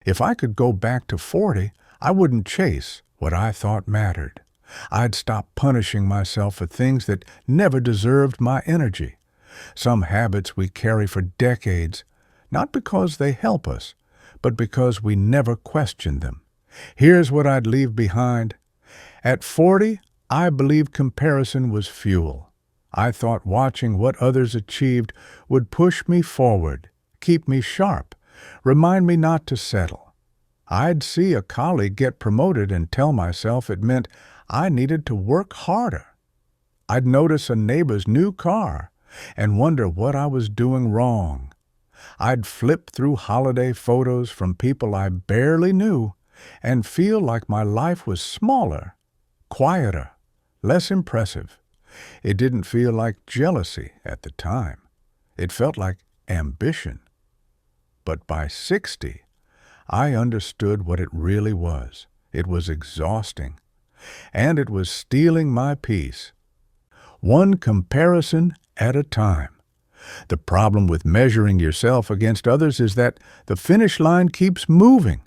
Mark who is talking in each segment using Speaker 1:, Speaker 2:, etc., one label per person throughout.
Speaker 1: If I could go back to 40, I wouldn't chase what I thought mattered. I'd stop punishing myself for things that never deserved my energy. Some habits we carry for decades, not because they help us, but because we never question them. Here's what I'd leave behind. At 40, I believed comparison was fuel. I thought watching what others achieved would push me forward, keep me sharp, remind me not to settle. I'd see a colleague get promoted and tell myself it meant I needed to work harder. I'd notice a neighbor's new car and wonder what I was doing wrong. I'd flip through holiday photos from people I barely knew and feel like my life was smaller, quieter, less impressive. It didn't feel like jealousy at the time. It felt like ambition. But by 60, I understood what it really was. It was exhausting, and it was stealing my peace. One comparison at a time. The problem with measuring yourself against others is that the finish line keeps moving.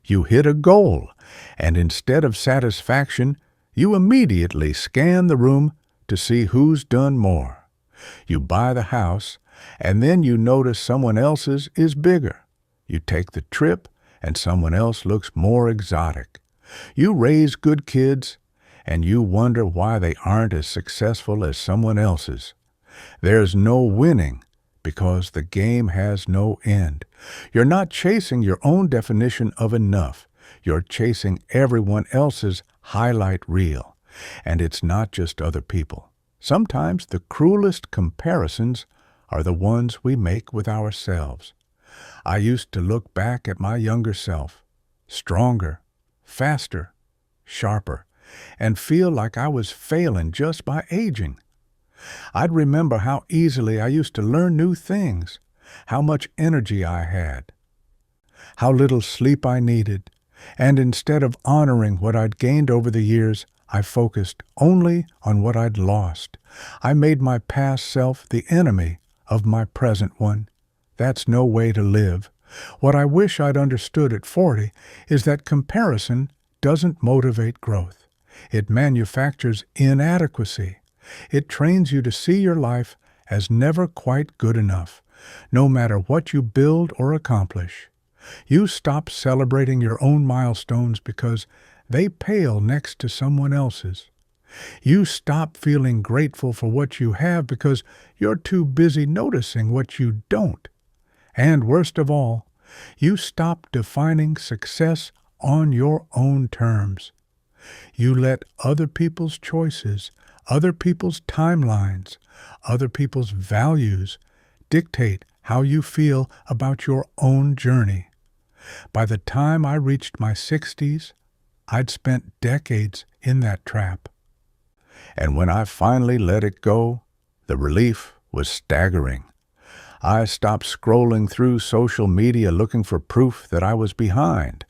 Speaker 1: You hit a goal, and instead of satisfaction, you immediately scan the room to see who's done more. You buy the house, and then you notice someone else's is bigger. You take the trip, and someone else looks more exotic. You raise good kids, and you wonder why they aren't as successful as someone else's. There's no winning because the game has no end. You're not chasing your own definition of enough. You're chasing everyone else's highlight reel. And it's not just other people. Sometimes the cruelest comparisons are the ones we make with ourselves. I used to look back at my younger self, stronger, faster, sharper, and feel like I was failing just by aging. I'd remember how easily I used to learn new things, how much energy I had, how little sleep I needed, and instead of honoring what I'd gained over the years, I focused only on what I'd lost. I made my past self the enemy of my present one. That's no way to live. What I wish I'd understood at 40 is that comparison doesn't motivate growth. It manufactures inadequacy. It trains you to see your life as never quite good enough, no matter what you build or accomplish. You stop celebrating your own milestones because they pale next to someone else's. You stop feeling grateful for what you have because you're too busy noticing what you don't. And worst of all, you stop defining success on your own terms. You let other people's choices, other people's timelines, other people's values dictate how you feel about your own journey. By the time I reached my 60s, I'd spent decades in that trap. And when I finally let it go, the relief was staggering. I stopped scrolling through social media looking for proof that I was behind.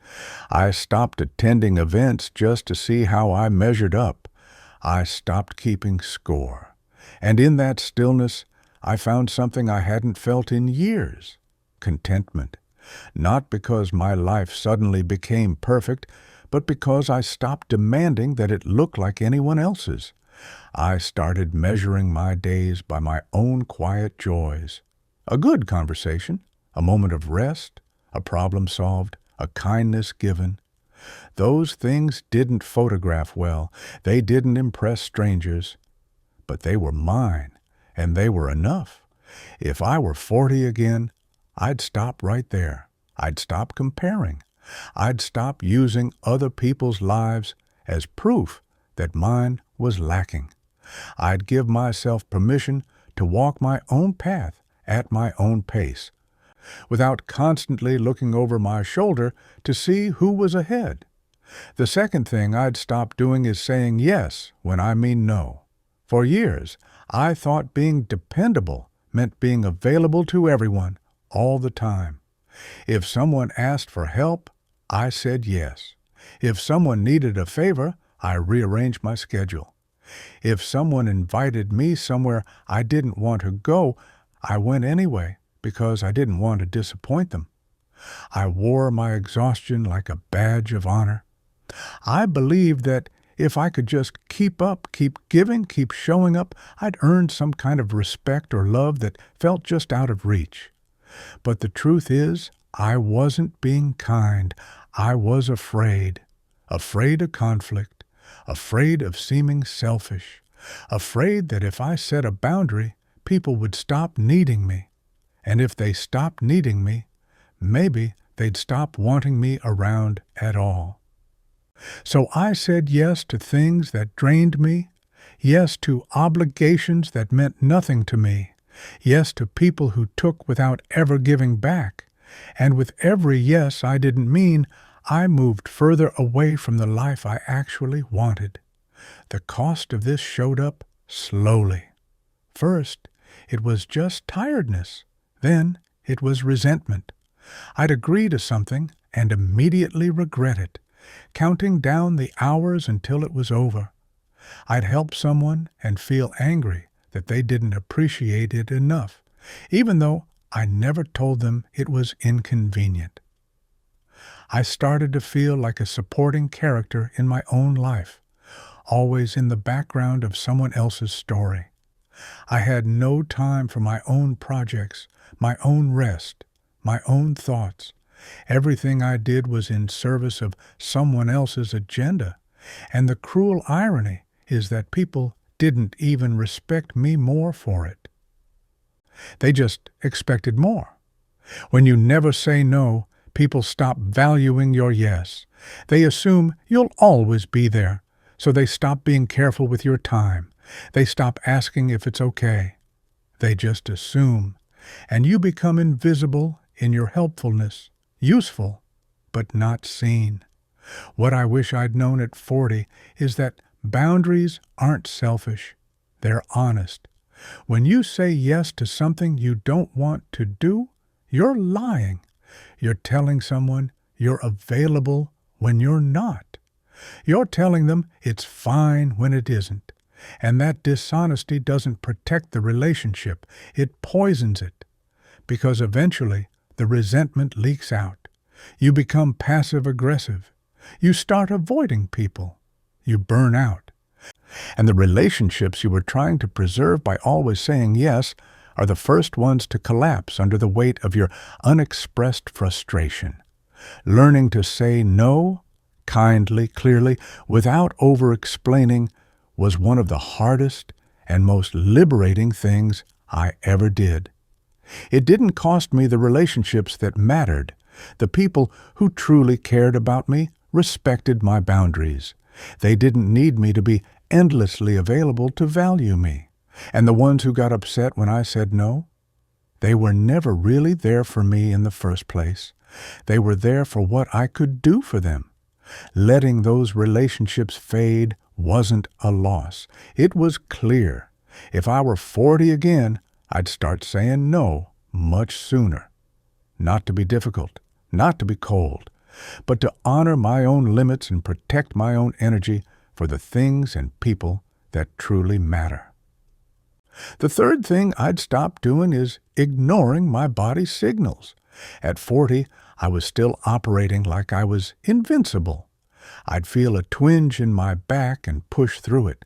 Speaker 1: I stopped attending events just to see how I measured up. I stopped keeping score. And in that stillness, I found something I hadn't felt in years: contentment. Not because my life suddenly became perfect, but because I stopped demanding that it look like anyone else's. I started measuring my days by my own quiet joys. A good conversation, a moment of rest, a problem solved, a kindness given. Those things didn't photograph well. They didn't impress strangers. But they were mine, and they were enough. If I were 40 again, I'd stop right there. I'd stop comparing. I'd stop using other people's lives as proof that mine was lacking. I'd give myself permission to walk my own path at my own pace, without constantly looking over my shoulder to see who was ahead. The second thing I'd stop doing is saying yes when I mean no. For years, I thought being dependable meant being available to everyone all the time. If someone asked for help, I said yes. If someone needed a favor, I rearranged my schedule. If someone invited me somewhere I didn't want to go, I went anyway because I didn't want to disappoint them. I wore my exhaustion like a badge of honor. I believed that if I could just keep up, keep giving, keep showing up, I'd earn some kind of respect or love that felt just out of reach. But the truth is, I wasn't being kind. I was afraid. Afraid of conflict. Afraid of seeming selfish. Afraid that if I set a boundary, people would stop needing me. And if they stopped needing me, maybe they'd stop wanting me around at all. So I said yes to things that drained me, yes to obligations that meant nothing to me, yes to people who took without ever giving back. And with every yes I didn't mean, I moved further away from the life I actually wanted. The cost of this showed up slowly. First, it was just tiredness. Then it was resentment. I'd agree to something and immediately regret it, counting down the hours until it was over. I'd help someone and feel angry that they didn't appreciate it enough, even though I never told them it was inconvenient. I started to feel like a supporting character in my own life, always in the background of someone else's story. I had no time for my own projects, my own rest, my own thoughts. Everything I did was in service of someone else's agenda, and the cruel irony is that people didn't even respect me more for it. They just expected more. When you never say no, people stop valuing your yes. They assume you'll always be there, so they stop being careful with your time. They stop asking if it's okay. They just assume, and you become invisible in your helpfulness, useful, but not seen. What I wish I'd known at 40 is that boundaries aren't selfish. They're honest. When you say yes to something you don't want to do, you're lying. You're telling someone you're available when you're not. You're telling them it's fine when it isn't. And that dishonesty doesn't protect the relationship. It poisons it. Because eventually the resentment leaks out. You become passive-aggressive. You start avoiding people. You burn out. And the relationships you were trying to preserve by always saying yes are the first ones to collapse under the weight of your unexpressed frustration. Learning to say no, kindly, clearly, without over-explaining, was one of the hardest and most liberating things I ever did. It didn't cost me the relationships that mattered. The people who truly cared about me respected my boundaries. They didn't need me to be endlessly available to value me. And the ones who got upset when I said no, they were never really there for me in the first place. They were there for what I could do for them. Letting those relationships fade wasn't a loss. It was clear. If I were 40 again, I'd start saying no much sooner. Not to be difficult, not to be cold, but to honor my own limits and protect my own energy for the things and people that truly matter. The third thing I'd stop doing is ignoring my body's signals. At 40, I was still operating like I was invincible. I'd feel a twinge in my back and push through it.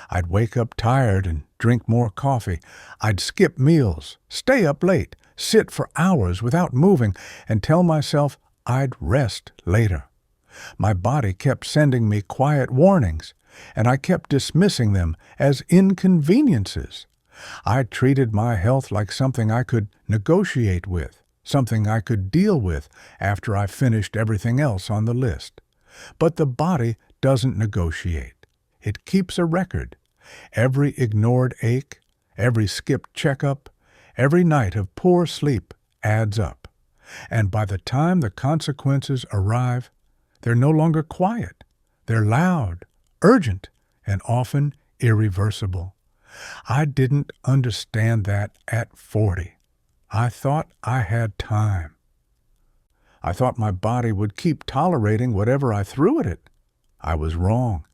Speaker 1: I'd wake up tired and drink more coffee. I'd skip meals, stay up late, sit for hours without moving, and tell myself I'd rest later. My body kept sending me quiet warnings, and I kept dismissing them as inconveniences. I treated my health like something I could negotiate with, something I could deal with after I finished everything else on the list. But the body doesn't negotiate. It keeps a record. Every ignored ache, every skipped checkup, every night of poor sleep adds up. And by the time the consequences arrive, they're no longer quiet. They're loud, urgent, and often irreversible. I didn't understand that at 40. I thought I had time. I thought my body would keep tolerating whatever I threw at it. I was wrong.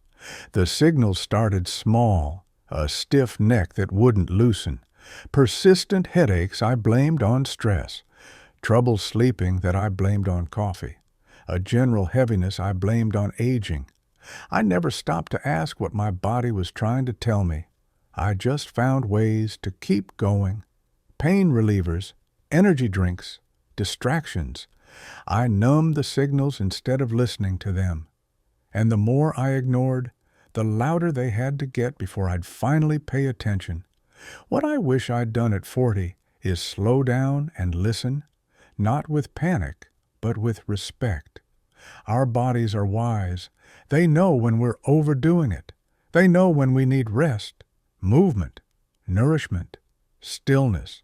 Speaker 1: The signals started small, a stiff neck that wouldn't loosen. Persistent headaches I blamed on stress. trouble sleeping that I blamed on coffee, a general heaviness I blamed on aging. I never stopped to ask what my body was trying to tell me. I just found ways to keep going. Pain relievers, energy drinks, distractions. I numbed the signals instead of listening to them. And the more I ignored, the louder they had to get before I'd finally pay attention. What I wish I'd done at 40 is slow down and listen, not with panic, but with respect. Our bodies are wise. They know when we're overdoing it. They know when we need rest, movement, nourishment, stillness.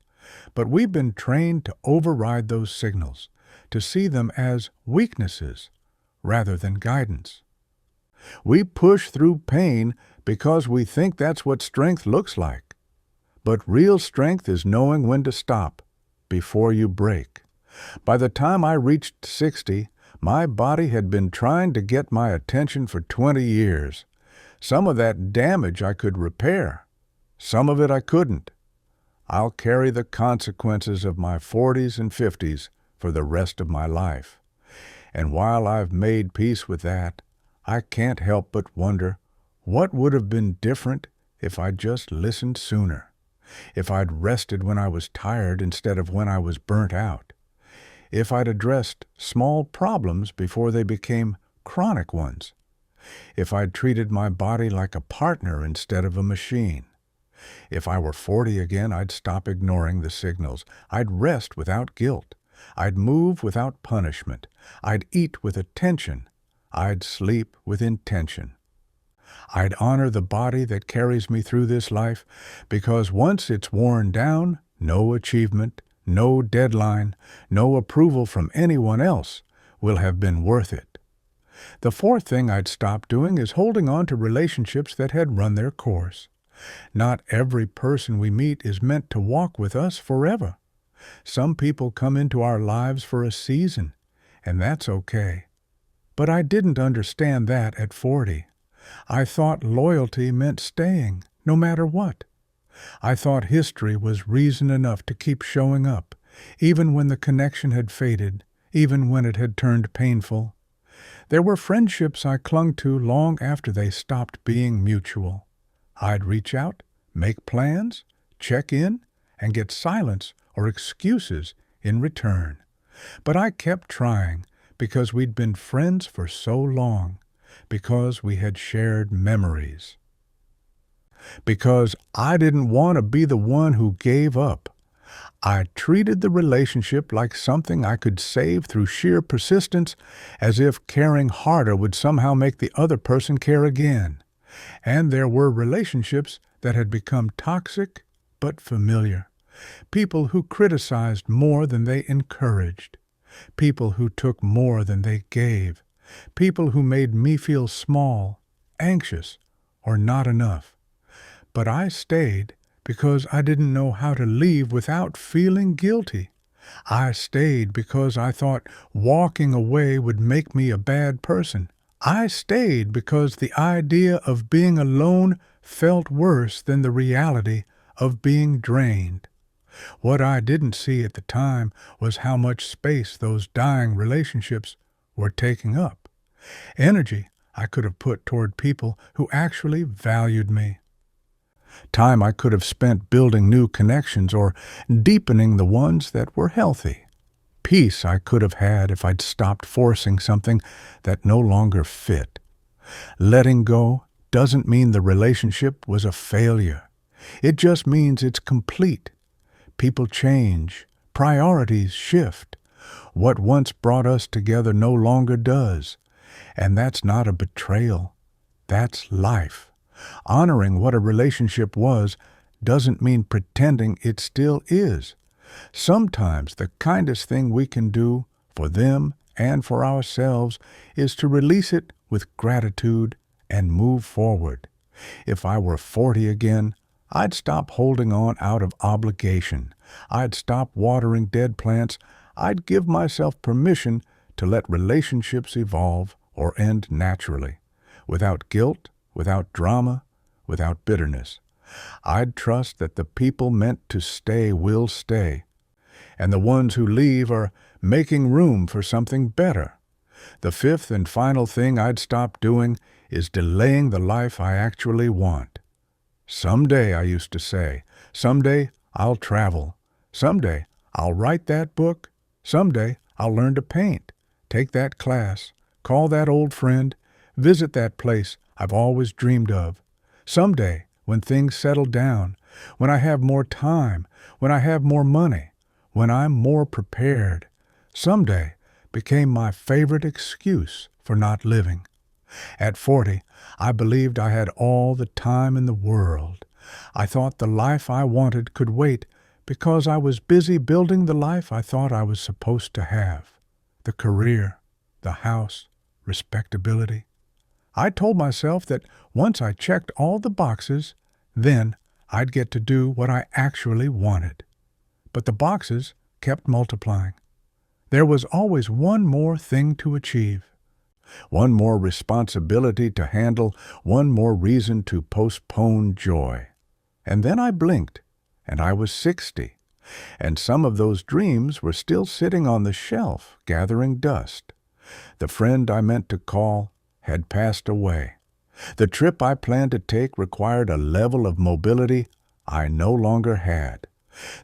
Speaker 1: But we've been trained to override those signals, to see them as weaknesses rather than guidance. We push through pain because we think that's what strength looks like. But real strength is knowing when to stop before you break. By the time I reached 60, my body had been trying to get my attention for 20 years. Some of that damage I could repair. Some of it I couldn't. I'll carry the consequences of my 40s and 50s for the rest of my life. And while I've made peace with that, I can't help but wonder what would have been different if I'd just listened sooner, if I'd rested when I was tired instead of when I was burnt out, if I'd addressed small problems before they became chronic ones, if I'd treated my body like a partner instead of a machine. If I were 40 again, I'd stop ignoring the signals. I'd rest without guilt. I'd move without punishment. I'd eat with attention. I'd sleep with intention. I'd honor the body that carries me through this life, because once it's worn down, no achievement, no deadline, no approval from anyone else will have been worth it. The fourth thing I'd stop doing is holding on to relationships that had run their course. Not every person we meet is meant to walk with us forever. Some people come into our lives for a season, and that's okay. But I didn't understand that at 40. I thought loyalty meant staying, no matter what. I thought history was reason enough to keep showing up, even when the connection had faded, even when it had turned painful. There were friendships I clung to long after they stopped being mutual. I'd reach out, make plans, check in, and get silence or excuses in return. But I kept trying because we'd been friends for so long, because we had shared memories. Because I didn't want to be the one who gave up. I treated the relationship like something I could save through sheer persistence, as if caring harder would somehow make the other person care again. And there were relationships that had become toxic but familiar. People who criticized more than they encouraged. People who took more than they gave. People who made me feel small, anxious, or not enough. But I stayed because I didn't know how to leave without feeling guilty. I stayed because I thought walking away would make me a bad person. I stayed because the idea of being alone felt worse than the reality of being drained. What I didn't see at the time was how much space those dying relationships were taking up. Energy I could have put toward people who actually valued me. Time I could have spent building new connections or deepening the ones that were healthy. Peace I could have had if I'd stopped forcing something that no longer fit. Letting go doesn't mean the relationship was a failure. It just means it's complete. People change. Priorities shift. What once brought us together no longer does. And that's not a betrayal. That's life. Honoring what a relationship was doesn't mean pretending it still is. Sometimes the kindest thing we can do for them and for ourselves is to release it with gratitude and move forward. If I were 40 again, I'd stop holding on out of obligation. I'd stop watering dead plants. I'd give myself permission to let relationships evolve or end naturally, without guilt, without drama, without bitterness. I'd trust that the people meant to stay will stay, and the ones who leave are making room for something better. The fifth and final thing I'd stop doing is delaying the life I actually want. Someday, I used to say, someday I'll travel. Someday I'll write that book. Someday I'll learn to paint, take that class, call that old friend, visit that place I've always dreamed of. Someday, when things settle down, when I have more time, when I have more money, when I'm more prepared, someday became my favorite excuse for not living. At 40, I believed I had all the time in the world. I thought the life I wanted could wait because I was busy building the life I thought I was supposed to have. The career, the house, respectability. I told myself that once I checked all the boxes, then I'd get to do what I actually wanted. But the boxes kept multiplying. There was always one more thing to achieve. One more responsibility to handle, one more reason to postpone joy. And then I blinked, and I was 60, and some of those dreams were still sitting on the shelf, gathering dust. The friend I meant to call had passed away. The trip I planned to take required a level of mobility I no longer had.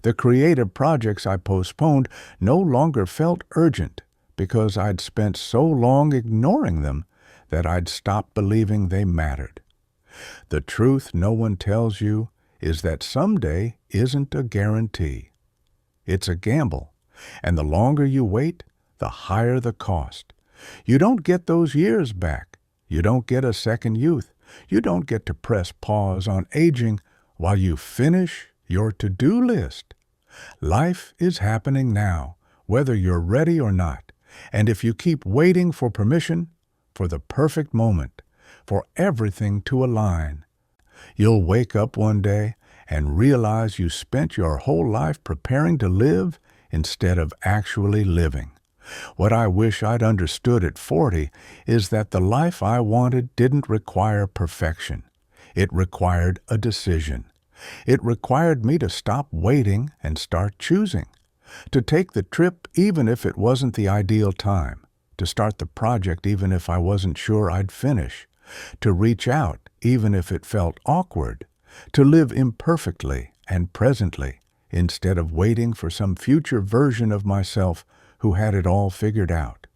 Speaker 1: The creative projects I postponed no longer felt urgent because I'd spent so long ignoring them that I'd stopped believing they mattered. The truth no one tells you is that someday isn't a guarantee. It's a gamble, and the longer you wait, the higher the cost. You don't get those years back. You don't get a second youth. You don't get to press pause on aging while you finish your to-do list. Life is happening now, whether you're ready or not. And if you keep waiting for permission, for the perfect moment, for everything to align, you'll wake up one day and realize you spent your whole life preparing to live instead of actually living. What I wish I'd understood at 40 is that the life I wanted didn't require perfection. It required a decision. It required me to stop waiting and start choosing. To take the trip even if it wasn't the ideal time. To start the project even if I wasn't sure I'd finish. To reach out even if it felt awkward. To live imperfectly and presently instead of waiting for some future version of myself who had it all figured out.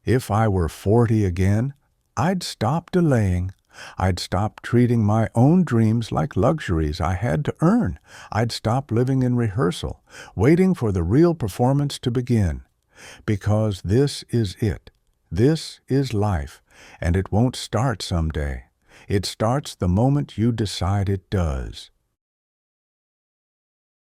Speaker 1: If I were 40 again, I'd stop delaying. I'd stop treating my own dreams like luxuries I had to earn. I'd stop living in rehearsal, waiting for the real performance to begin. Because this is it. This is life, and it won't start someday. It starts the moment you decide it does.